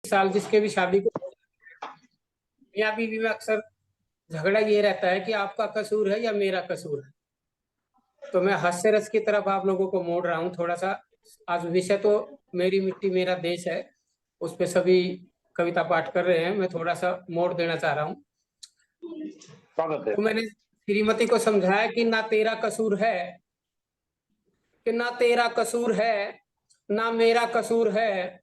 साल जिसके भी शादी को मियाँ बीवी में अक्सर झगड़ा ये रहता है कि आपका कसूर है या मेरा कसूर है। तो मैं हास्य रस की तरफ आप लोगों को मोड़ रहा हूँ थोड़ा सा। आज विषय तो मेरी मिट्टी मेरा देश है, उस पे सभी कविता पाठ कर रहे हैं, मैं थोड़ा सा मोड़ देना चाह रहा हूँ। तो मैंने श्रीमती को समझाया कि ना तेरा कसूर है, कि ना तेरा कसूर है ना मेरा कसूर है,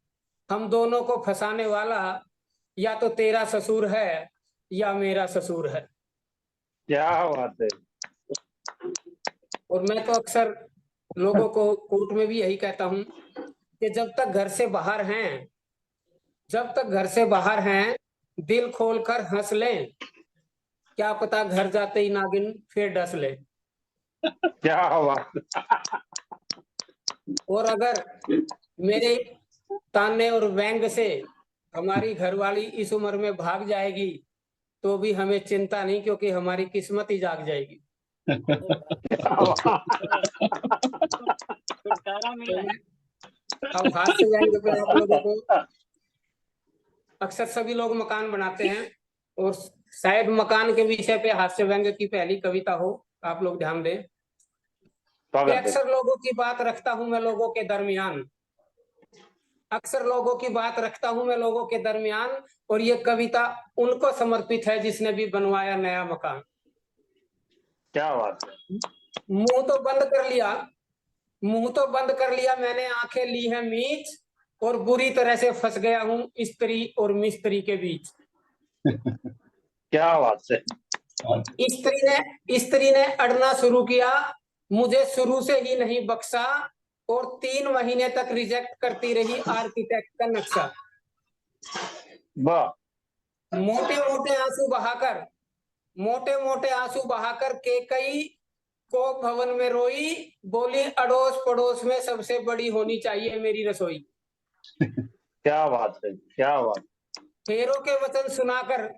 हम दोनों को फंसाने वाला या तो तेरा ससुर है या मेरा ससुर है। क्या बात है। और मैं तो अक्सर लोगों को कोर्ट में भी यही कहता हूं कि जब तक घर से बाहर हैं, जब तक घर से बाहर हैं, दिल खोलकर हंस लें, क्या पता घर जाते ही नागिन फिर डस ले। क्या बात। और अगर मेरे ताने और व्यंग से हमारी घरवाली इस उम्र में भाग जाएगी तो भी हमें चिंता नहीं, क्योंकि हमारी किस्मत ही जाग जाएगी। अब हास्य व्यंग पे आप लोगों को, अक्सर सभी लोग मकान बनाते हैं और शायद मकान के विषय पे हास्य व्यंग की पहली कविता हो, आप लोग ध्यान दें। अक्सर लोगों की बात रखता हूं मैं लोगों के दरमियान, अक्सर लोगों की बात रखता हूं मैं लोगों के दरमियान, और ये कविता उनको समर्पित है जिसने भी बनवाया नया मकान। क्या बात है। मुंह तो बंद कर लिया, मुंह तो बंद कर लिया मैंने, आंखें ली हैं मीच, और बुरी तरह से फंस गया हूं स्त्री और मिस्त्री के बीच। क्या बात है। स्त्री ने अड़ना शुरू किया, मुझे शुरू से ही नहीं बख्शा, और 3 महीने तक रिजेक्ट करती रही आर्किटेक्ट का नक्शा। वाह। मोटे मोटे आंसू बहाकर, मोटे मोटे आंसू बहाकर केकई को भवन में रोई, बोली अड़ोस पड़ोस में सबसे बड़ी होनी चाहिए मेरी रसोई। क्या बात है, क्या बात। फेरों के वचन सुनाकर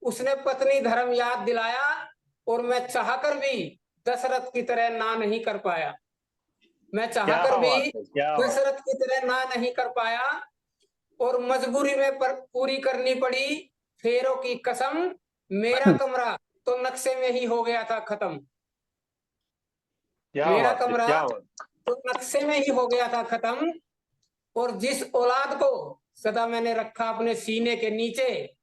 उसने पत्नी धर्म याद दिलाया, और मैं चाहकर भी दशरथ की तरह ना नहीं कर पाया, मैं चाहकर भी दशरथ की तरह ना नहीं कर पाया, और मजबूरी में पूरी करनी पड़ी फेरों की कसम, मेरा कमरा तो नक्शे में ही हो गया था खत्म। मेरा कमरा तो नक्शे में ही हो गया था खत्म, और जिस औलाद को सदा मैंने रखा अपने सीने के नीचे,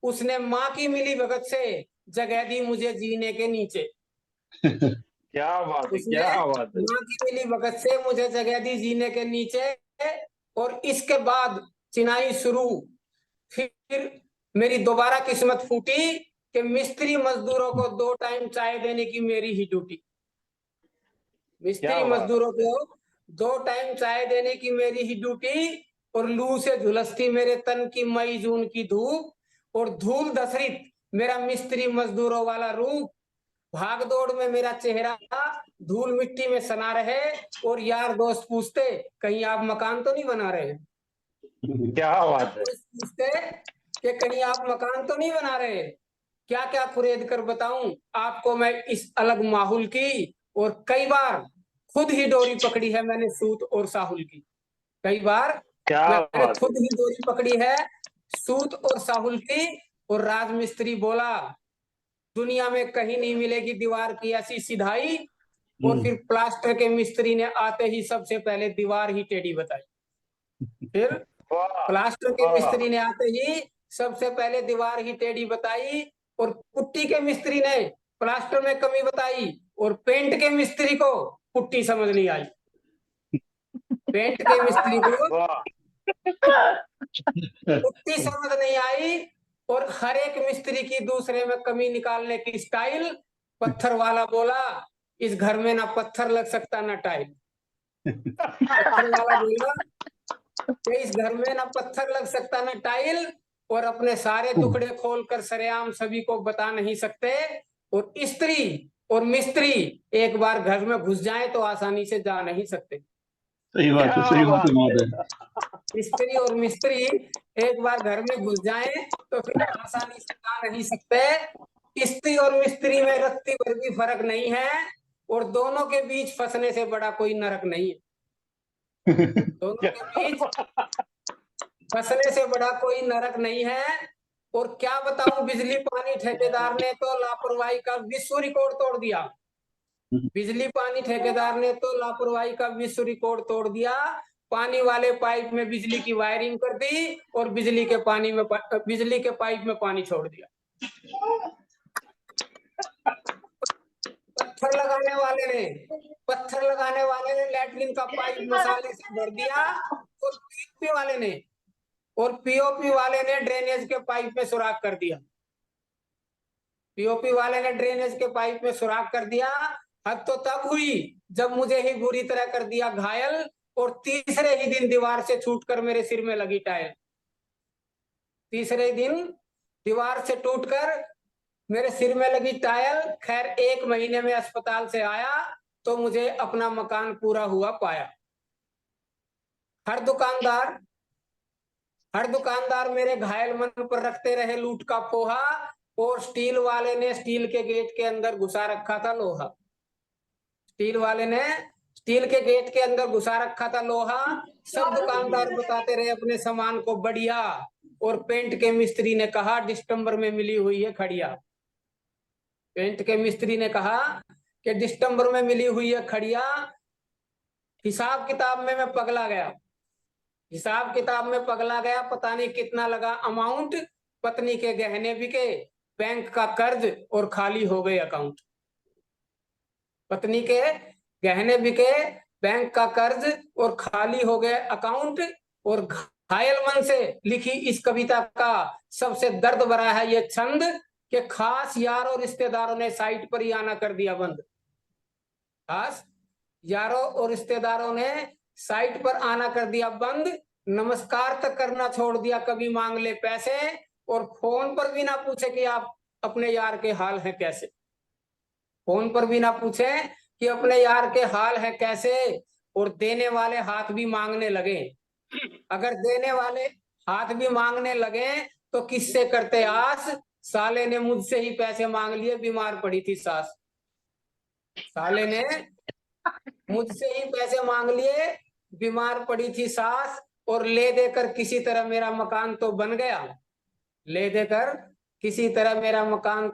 उसने माँ की मिली भगत से जगह दी मुझे जीने के नीचे। क्या बात है, क्या बात है। माँ की मिली भगत से मुझे जगह दी जीने के नीचे, और इसके बाद चिनाई शुरू। फिर मेरी दोबारा किस्मत फूटी कि मिस्त्री मजदूरों को 2 टाइम चाय देने की मेरी ही ड्यूटी। मिस्त्री मजदूरों को 2 टाइम चाय देने की मेरी ही ड्यूटी, और लू से झुलसती मेरे तन की मई जून की धूप, और धूल धसरित मेरा मिस्त्री मजदूरों वाला रूप, भाग दौड़ में मेरा चेहरा धूल मिट्टी में सना रहे, और यार दोस्त पूछते कहीं आप मकान तो नहीं बना रहे। क्या बात है। पूछते कि कहीं आप मकान तो नहीं बना रहे। क्या क्या कुरेद कर बताऊं आपको मैं इस अलग माहौल की, और कई बार खुद ही डोरी पकड़ी है मैंने सूत और साहुल की। कई बार मैंने खुद ही डोरी पकड़ी है सूत और साहुल की, और राजमिस्त्री बोला दुनिया में कहीं नहीं मिलेगी दीवार की ऐसी सिधाई, और फिर प्लास्टर के मिस्त्री ने आते ही सबसे पहले दीवार ही टेढ़ी बताई। फिर प्लास्टर के मिस्त्री ने आते ही सबसे पहले दीवार ही टेढ़ी बताई, और पुट्टी के मिस्त्री ने प्लास्टर में कमी बताई, और पेंट के मिस्त्री को पुट्टी समझ नहीं आई। पेंट के मिस्त्री को पुट्टी समझ नहीं आई, और हर एक मिस्त्री की दूसरे में कमी निकालने की स्टाइल। पत्थर वाला बोला इस घर में ना पत्थर लग सकता ना टाइल। पत्थर वाला बोला कि इस घर में ना पत्थर लग सकता ना टाइल, और अपने सारे टुकड़े खोलकर सरेआम सभी को बता नहीं सकते, और स्त्री और मिस्त्री एक बार घर में घुस जाए तो आसानी से जा नहीं सकते। सही बात है, सही बात है। स्त्री और मिस्त्री एक बार घर में घुस जाए तो फिर आसानी से जा नहीं सकते। स्त्री और मिस्त्री में रत्ती भर भी फर्क नहीं है, और दोनों के बीच फंसने से बड़ा कोई नरक नहीं है। दोनों के बीच फंसने से बड़ा कोई नरक नहीं है। और क्या बताऊं, बिजली पानी ठेकेदार ने तो लापरवाही का विश्व रिकॉर्ड तोड़ दिया। बिजली पानी ठेकेदार ने तो लापरवाही का विश्व रिकॉर्ड तोड़ दिया। पानी वाले पाइप में बिजली की वायरिंग कर दी और बिजली के पाइप में पानी छोड़ दिया। पत्थर लगाने वाले ने लैट्रिन का पाइप मसाले से भर दिया और पीओपी वाले ने ड्रेनेज के पाइप में सुराख कर दिया। पीओपी वाले ने ड्रेनेज के पाइप में सुराख कर दिया। हद तो तब हुई जब मुझे ही बुरी तरह कर दिया घायल और तीसरे ही दिन दीवार से छूटकर मेरे सिर में लगी टाइल। तीसरे दिन दीवार से टूटकर मेरे सिर में लगी टाइल। खैर 1 महीने में अस्पताल से आया तो मुझे अपना मकान पूरा हुआ पाया। हर दुकानदार मेरे घायल मन पर रखते रहे लूट का पोहा और स्टील वाले ने स्टील के गेट के अंदर घुसा रखा था लोहा। सब दुकानदार बताते रहे अपने सामान को बढ़िया और पेंट के मिस्त्री ने कहा दिसंबर में मिली हुई है खड़िया। हिसाब किताब में मैं पगला गया। पता नहीं कितना लगा अमाउंट। पत्नी के गहने बिके, बैंक का कर्ज और खाली हो गए अकाउंट। पत्नी के गहने बिके, बैंक का कर्ज और खाली हो गए अकाउंट। और घायल मन से लिखी इस कविता का सबसे दर्द भरा है ये छंद कि खास यार और रिश्तेदारों ने साइट पर ही आना कर दिया बंद। खास यारों और रिश्तेदारों ने साइट पर आना कर दिया बंद। नमस्कार तक करना छोड़ दिया, कभी मांग ले पैसे और फोन पर भी ना पूछे कि आप अपने यार के हाल है कैसे। और देने वाले हाथ भी मांगने लगे। अगर देने वाले हाथ भी मांगने लगे तो किससे करते आस। साले ने मुझसे ही पैसे मांग लिए, बीमार पड़ी थी सास। साले ने मुझसे ही पैसे मांग लिए, बीमार पड़ी थी सास। और ले देकर किसी तरह मेरा मकान तो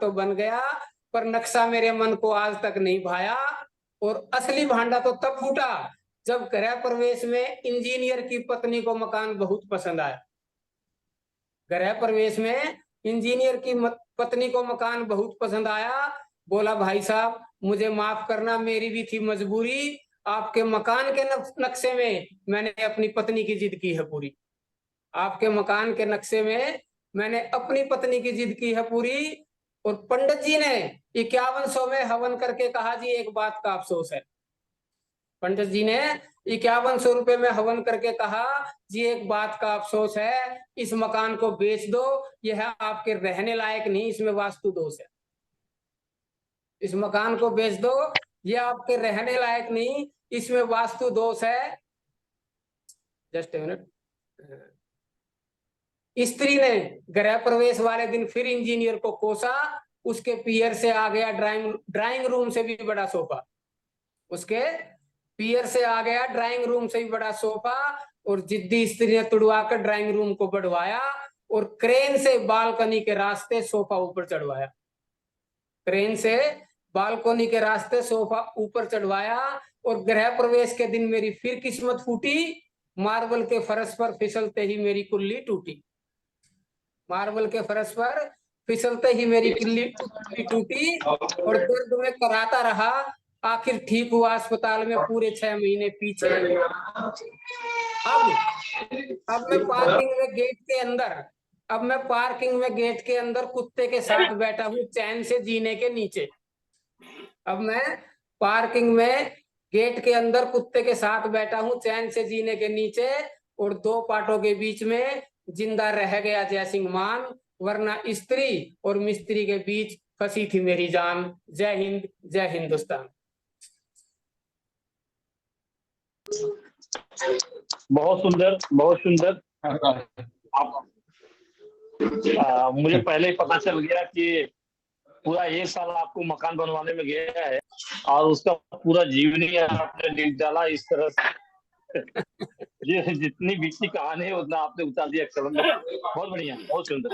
बन गया। पर नक्शा मेरे मन को आज तक नहीं भाया। और असली भांडा तो तब फूटा जब गृह प्रवेश में इंजीनियर की पत्नी को मकान बहुत पसंद आया। बोला भाई साहब मुझे माफ करना, मेरी भी थी मजबूरी। आपके मकान के नक्शे में मैंने अपनी पत्नी की जिद की है पूरी। और पंडित जी ने 5100 में हवन करके कहा जी एक बात का अफसोस है। पंडित जी ने 5100 रुपए में हवन करके कहा जी एक बात का अफसोस है, इस मकान को बेच दो, यह आपके रहने लायक नहीं, इसमें वास्तु दोष है। इस मकान को बेच दो, यह आपके रहने लायक नहीं, इसमें वास्तु दोष है। Just a minute. स्त्री ने गृह प्रवेश वाले दिन फिर इंजीनियर को कोसा। उसके पियर से आ गया ड्राइंग रूम से भी बड़ा सोफा। और जिद्दी स्त्री ने तुड़वाकर ड्राइंग रूम को बढ़वाया और क्रेन से बालकनी के रास्ते सोफा ऊपर चढ़वाया। और गृह प्रवेश के दिन मेरी फिर किस्मत फूटी। मार्बल के फर्श पर फिसलते ही मेरी कुल्ली टूटी। और दर्द में कराता रहा, आखिर ठीक हुआ अस्पताल में पूरे 6 महीने पीछे। अब मैं पार्किंग में गेट के अंदर कुत्ते के साथ बैठा हूँ चैन से जीने के नीचे। और 2 पाटों के बीच में जिंदा रह गया जय सिंह मान, वरना स्त्री और मिस्त्री के बीच फंसी थी मेरी जान। जय हिंद, जय हिंदुस्तान। बहुत सुंदर, बहुत सुंदर। मुझे पहले ही पता चल गया कि पूरा 1 साल आपको मकान बनवाने में गया है और उसका पूरा जीवन ही आपने लिख डाला इस तरह से। ये जितनी बीती कहानी है उतना आपने उतार दिया अक्षरों में। बहुत बढ़िया, बहुत सुंदर,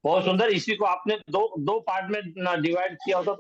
बहुत सुंदर। इसी को आपने दो पार्ट में डिवाइड किया होता